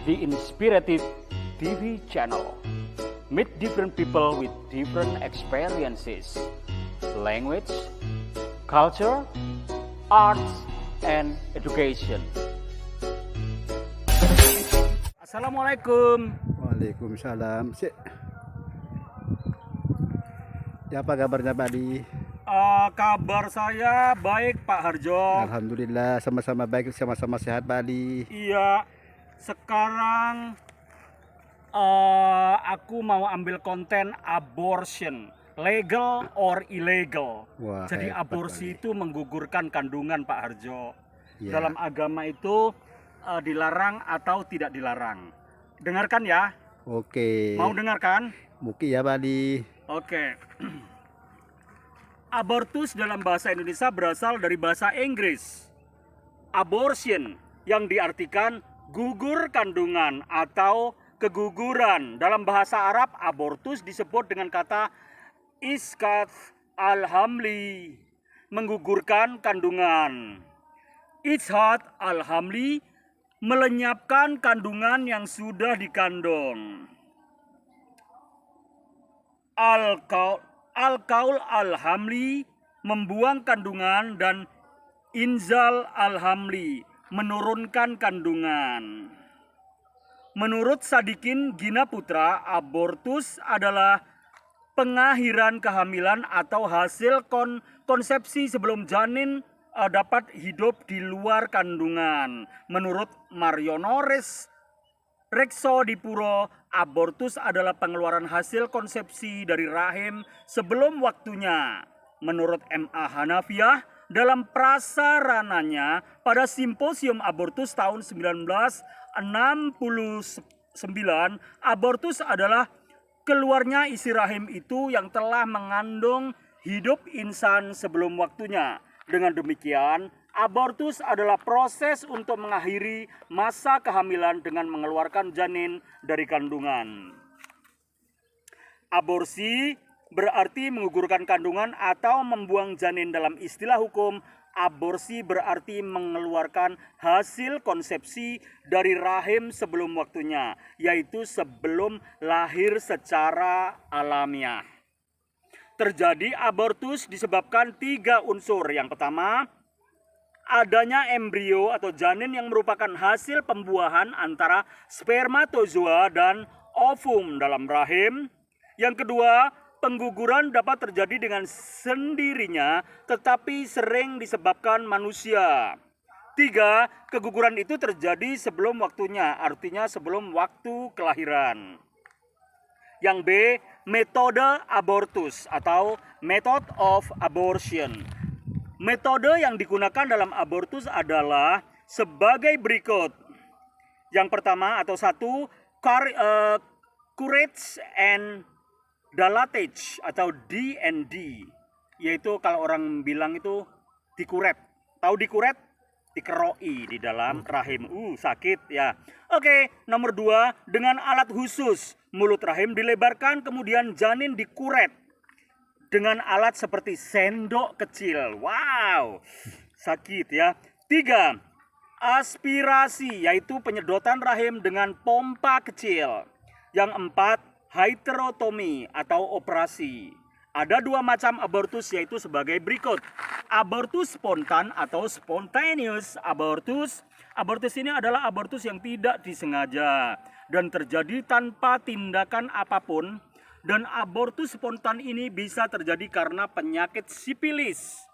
the Inspirative TV channel. Meet different people with different experiences, language, culture, arts, and education. Assalamualaikum. Waalaikumsalam. Ya, apa kabarnya Pak Di? Kabar saya baik Pak Harjo. Alhamdulillah, sama-sama baik, sama-sama sehat Pak Di. Iya, sekarang aku mau ambil konten abortion, legal or illegal. Wah, Jadi hebat, aborsi Pak Di. itu menggugurkan kandungan Pak Harjo. Ya. Dalam agama itu dilarang atau tidak dilarang. Dengarkan ya. Oke. Mau dengarkan? Muki ya Pak Di. Oke. Abortus dalam bahasa Indonesia berasal dari bahasa Inggris. Abortion yang diartikan gugur kandungan atau keguguran. Dalam bahasa Arab, abortus disebut dengan kata iskat al-hamli, menggugurkan kandungan. Ishat al-hamli, melenyapkan kandungan yang sudah dikandung. Al-kaul al-hamli, membuang kandungan, dan inzal al-hamli, menurunkan kandungan. Menurut Sadikin Gina Putra, abortus adalah pengakhiran kehamilan atau hasil konsepsi sebelum janin dapat hidup di luar kandungan. Menurut Mariono Reksodipuro, abortus adalah pengeluaran hasil konsepsi dari rahim sebelum waktunya. Menurut M.A. Hanafiah, dalam prasarananya pada simposium abortus tahun 1969, abortus adalah keluarnya isi rahim itu yang telah mengandung hidup insan sebelum waktunya. Dengan demikian, abortus adalah proses untuk mengakhiri masa kehamilan dengan mengeluarkan janin dari kandungan. Aborsi berarti menggugurkan kandungan atau membuang janin. Dalam istilah hukum, aborsi berarti mengeluarkan hasil konsepsi dari rahim sebelum waktunya, yaitu sebelum lahir secara alamiah. Terjadi abortus disebabkan 3 unsur. Yang pertama, adanya embrio atau janin yang merupakan hasil pembuahan antara spermatozoa dan ovum dalam rahim. Yang kedua, pengguguran dapat terjadi dengan sendirinya tetapi sering disebabkan manusia. 3, keguguran itu terjadi sebelum waktunya, artinya sebelum waktu kelahiran. Yang B, metode abortus atau method of abortion. Metode yang digunakan dalam abortus adalah sebagai berikut. Yang pertama atau 1, curettage and dilatage atau D&D, yaitu kalau orang bilang itu dikuret. Tahu dikuret? Dikeroi di dalam rahim. Sakit ya. Oke, nomor 2, dengan alat khusus. Mulut rahim dilebarkan, kemudian janin dikuret dengan alat seperti sendok kecil. Wow, sakit ya. 3, aspirasi, yaitu penyedotan rahim dengan pompa kecil. Yang 4, hysterotomi atau operasi. Ada 2 macam abortus, yaitu sebagai berikut. Abortus spontan atau spontaneous abortus. Abortus ini adalah abortus yang tidak disengaja dan terjadi tanpa tindakan apapun. Dan abortus spontan ini bisa terjadi karena penyakit sipilis,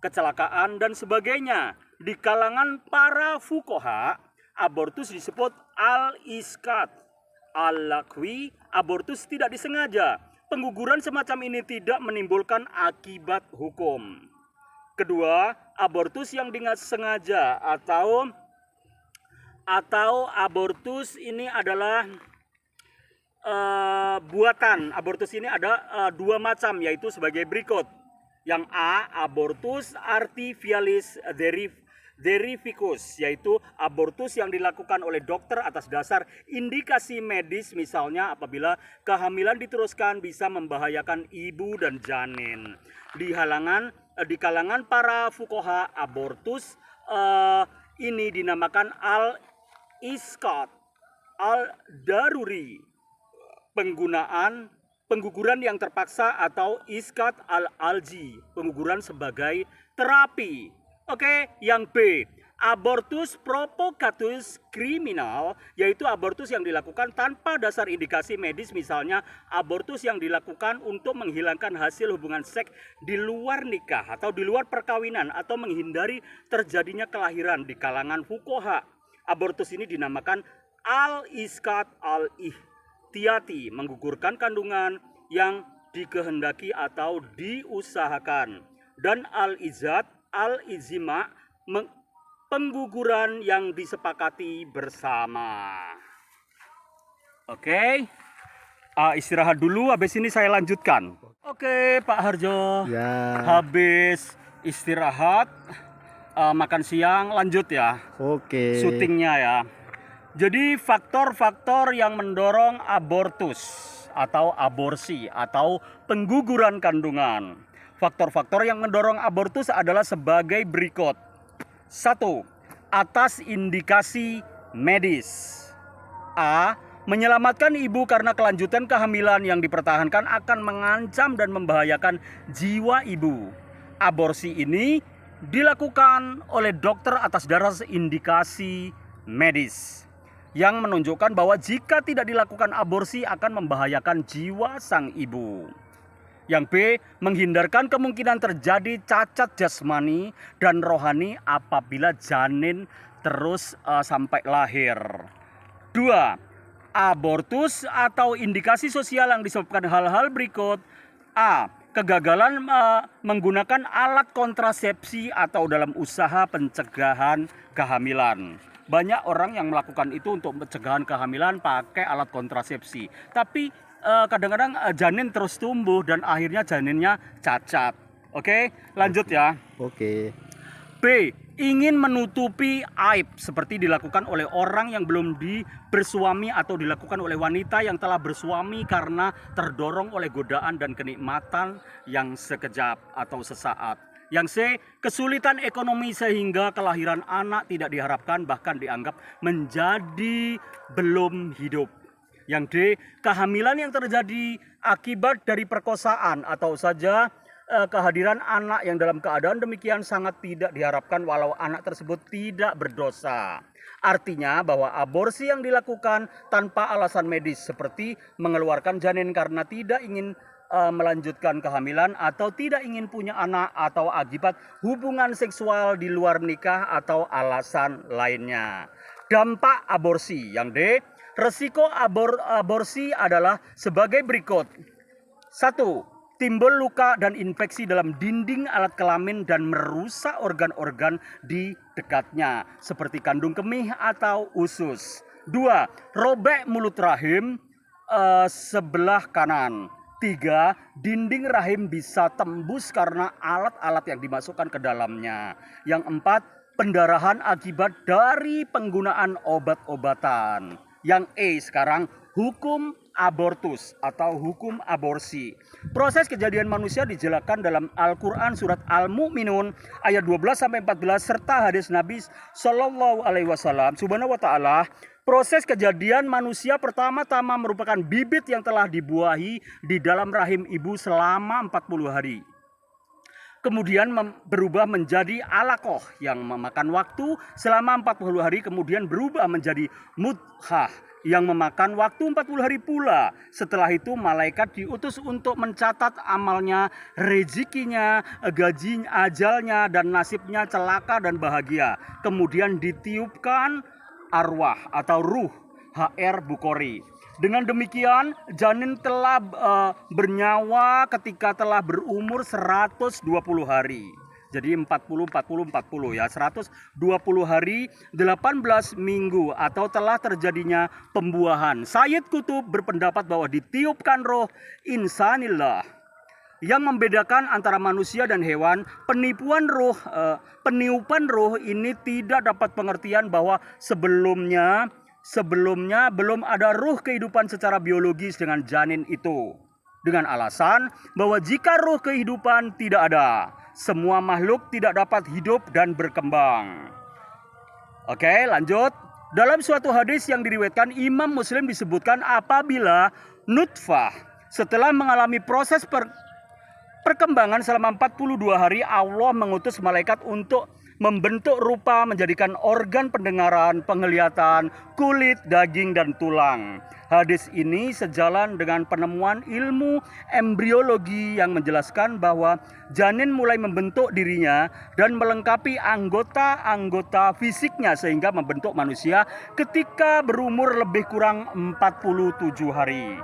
kecelakaan, dan sebagainya. Di kalangan para fuqaha, abortus disebut al-iskat, al-lakwi, abortus tidak disengaja. Pengguguran semacam ini tidak menimbulkan akibat hukum. Kedua, abortus yang disengaja atau abortus ini adalah buatan. Abortus ini ada 2 macam, yaitu sebagai berikut. Yang A, abortus artificialis verificus, yaitu abortus yang dilakukan oleh dokter atas dasar indikasi medis, misalnya apabila kehamilan diteruskan bisa membahayakan ibu dan janin. Di kalangan para fuqaha, abortus ini dinamakan al-isqat al-daruri, pengguguran yang terpaksa, atau iskat al-alji, pengguguran sebagai terapi. Oke, yang B, abortus provocatus kriminal, yaitu abortus yang dilakukan tanpa dasar indikasi medis, misalnya abortus yang dilakukan untuk menghilangkan hasil hubungan seks di luar nikah atau di luar perkawinan atau menghindari terjadinya kelahiran. Di kalangan fuqaha, abortus ini dinamakan al-iskat al-ihtiyati, menggugurkan kandungan yang dikehendaki atau diusahakan, dan al-izat al-izima, pengguguran yang disepakati bersama. Oke, istirahat dulu, habis ini saya lanjutkan. Oke, Pak Harjo, Ya. habis istirahat, makan siang, lanjut ya Oke. syutingnya ya. Jadi faktor-faktor yang mendorong abortus atau aborsi atau pengguguran kandungan. Faktor-faktor yang mendorong abortus adalah sebagai berikut. 1. Atas indikasi medis. A. Menyelamatkan ibu karena kelanjutan kehamilan yang dipertahankan akan mengancam dan membahayakan jiwa ibu. Aborsi ini dilakukan oleh dokter atas dasar indikasi medis yang menunjukkan bahwa jika tidak dilakukan aborsi akan membahayakan jiwa sang ibu. Yang B, menghindarkan kemungkinan terjadi cacat jasmani dan rohani apabila janin terus sampai lahir. 2. Abortus atau indikasi sosial yang disebabkan hal-hal berikut. A. Kegagalan menggunakan alat kontrasepsi atau dalam usaha pencegahan kehamilan. Banyak orang yang melakukan itu untuk pencegahan kehamilan pakai alat kontrasepsi. Tapi kadang-kadang janin terus tumbuh dan akhirnya janinnya cacat. Oke, lanjut ya. Oke. B. Ingin menutupi aib seperti dilakukan oleh orang yang belum bersuami atau dilakukan oleh wanita yang telah bersuami karena terdorong oleh godaan dan kenikmatan yang sekejap atau sesaat. Yang C. Kesulitan ekonomi sehingga kelahiran anak tidak diharapkan bahkan dianggap menjadi belum hidup. Yang D. Kehamilan yang terjadi akibat dari perkosaan atau saja kehadiran anak yang dalam keadaan demikian sangat tidak diharapkan walau anak tersebut tidak berdosa. Artinya bahwa aborsi yang dilakukan tanpa alasan medis seperti mengeluarkan janin karena tidak ingin melanjutkan kehamilan atau tidak ingin punya anak atau akibat hubungan seksual di luar nikah atau alasan lainnya. Dampak aborsi. Yang D. Resiko aborsi adalah sebagai berikut. 1. Timbul luka dan infeksi dalam dinding alat kelamin dan merusak organ-organ di dekatnya seperti kandung kemih atau usus. 2. Robek mulut rahim sebelah kanan. 3. Dinding rahim bisa tembus karena alat-alat yang dimasukkan ke dalamnya. Yang 4. Pendarahan akibat dari penggunaan obat-obatan. Yang E sekarang, hukum abortus atau hukum aborsi. Proses kejadian manusia dijelaskan dalam Al-Quran surat Al-Mu'minun ayat 12-14 serta hadis Nabi Shallallahu Alaihi Wasallam Subhanahu Wa Taala. Proses kejadian manusia pertama-tama merupakan bibit yang telah dibuahi di dalam rahim ibu selama 40 hari. Kemudian berubah menjadi alaqoh yang memakan waktu selama 40 hari, kemudian berubah menjadi mudghah yang memakan waktu 40 hari pula. Setelah itu malaikat diutus untuk mencatat amalnya, rezekinya, gaji, ajalnya, dan nasibnya celaka dan bahagia. Kemudian ditiupkan arwah atau ruh, HR Bukhari. Dengan demikian janin telah bernyawa ketika telah berumur 120 hari. Jadi 40 ya, 120 hari 18 minggu atau telah terjadinya pembuahan. Sayyid Qutb berpendapat bahwa ditiupkan roh insanillah. Yang membedakan antara manusia dan hewan, peniupan roh ini tidak dapat pengertian bahwa sebelumnya belum ada ruh kehidupan secara biologis dengan janin itu. Dengan alasan bahwa jika ruh kehidupan tidak ada, semua makhluk tidak dapat hidup dan berkembang. Oke, lanjut. Dalam suatu hadis yang diriwayatkan Imam Muslim disebutkan apabila nutfah setelah mengalami proses perkembangan selama 42 hari, Allah mengutus malaikat untuk membentuk rupa, menjadikan organ pendengaran, penglihatan, kulit, daging, dan tulang. Hadis ini sejalan dengan penemuan ilmu embriologi yang menjelaskan bahwa janin mulai membentuk dirinya dan melengkapi anggota-anggota fisiknya sehingga membentuk manusia ketika berumur lebih kurang 47 hari.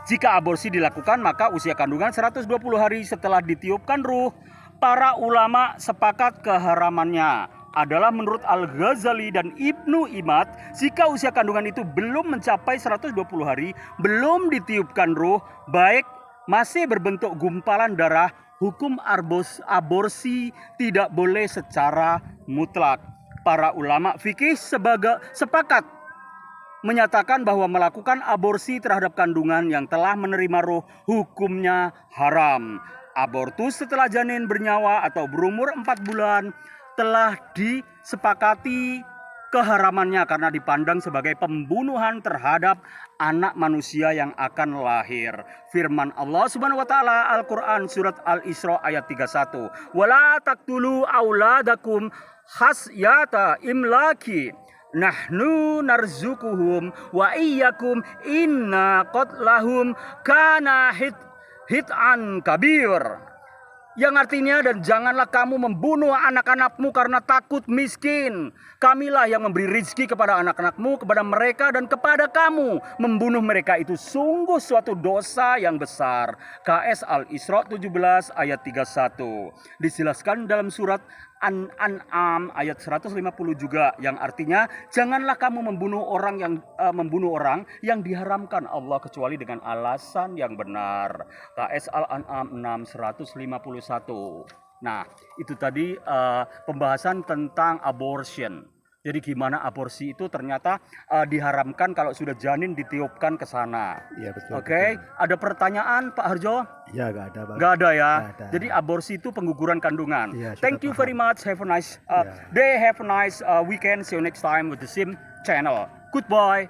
Jika aborsi dilakukan, maka usia kandungan 120 hari setelah ditiupkan ruh. Para ulama sepakat keharamannya adalah menurut Al-Ghazali dan Ibnu Imad, jika usia kandungan itu belum mencapai 120 hari, belum ditiupkan ruh, baik masih berbentuk gumpalan darah, hukum aborsi tidak boleh secara mutlak. Para ulama fikih sepakat menyatakan bahwa melakukan aborsi terhadap kandungan yang telah menerima ruh hukumnya haram. Abortus setelah janin bernyawa atau berumur 4 bulan telah disepakati keharamannya karena dipandang sebagai pembunuhan terhadap anak manusia yang akan lahir. Firman Allah Subhanahu wa taala Al-Qur'an surat Al-Isra ayat 31. Wala taqtulu auladakum khasyata imlaki. Nahnu narzukuhum wa iyyakum inna qatlahum kana hit'an kabir. Yang artinya, dan janganlah kamu membunuh anak-anakmu karena takut miskin. Kamilah yang memberi rizki kepada anak-anakmu, kepada mereka dan kepada kamu. Membunuh mereka itu sungguh suatu dosa yang besar. KS Al-Isra 17 ayat 31. Dijelaskan dalam surat An-An'am ayat 150 juga, yang artinya janganlah kamu membunuh orang yang diharamkan Allah kecuali dengan alasan yang benar. KS Al-An'am 6 151. Nah, itu tadi pembahasan tentang abortion. Jadi gimana aborsi itu ternyata diharamkan kalau sudah janin ditiupkan ke sana. Iya betul. Oke, ada pertanyaan Pak Harjo? Ya nggak ada Bang. Nggak ada ya. Nggak ada. Jadi aborsi itu pengguguran kandungan. Iya, Thank you sudah very much. Have a nice Ya. day. Have a nice weekend. See you next time with the Sim channel. Goodbye.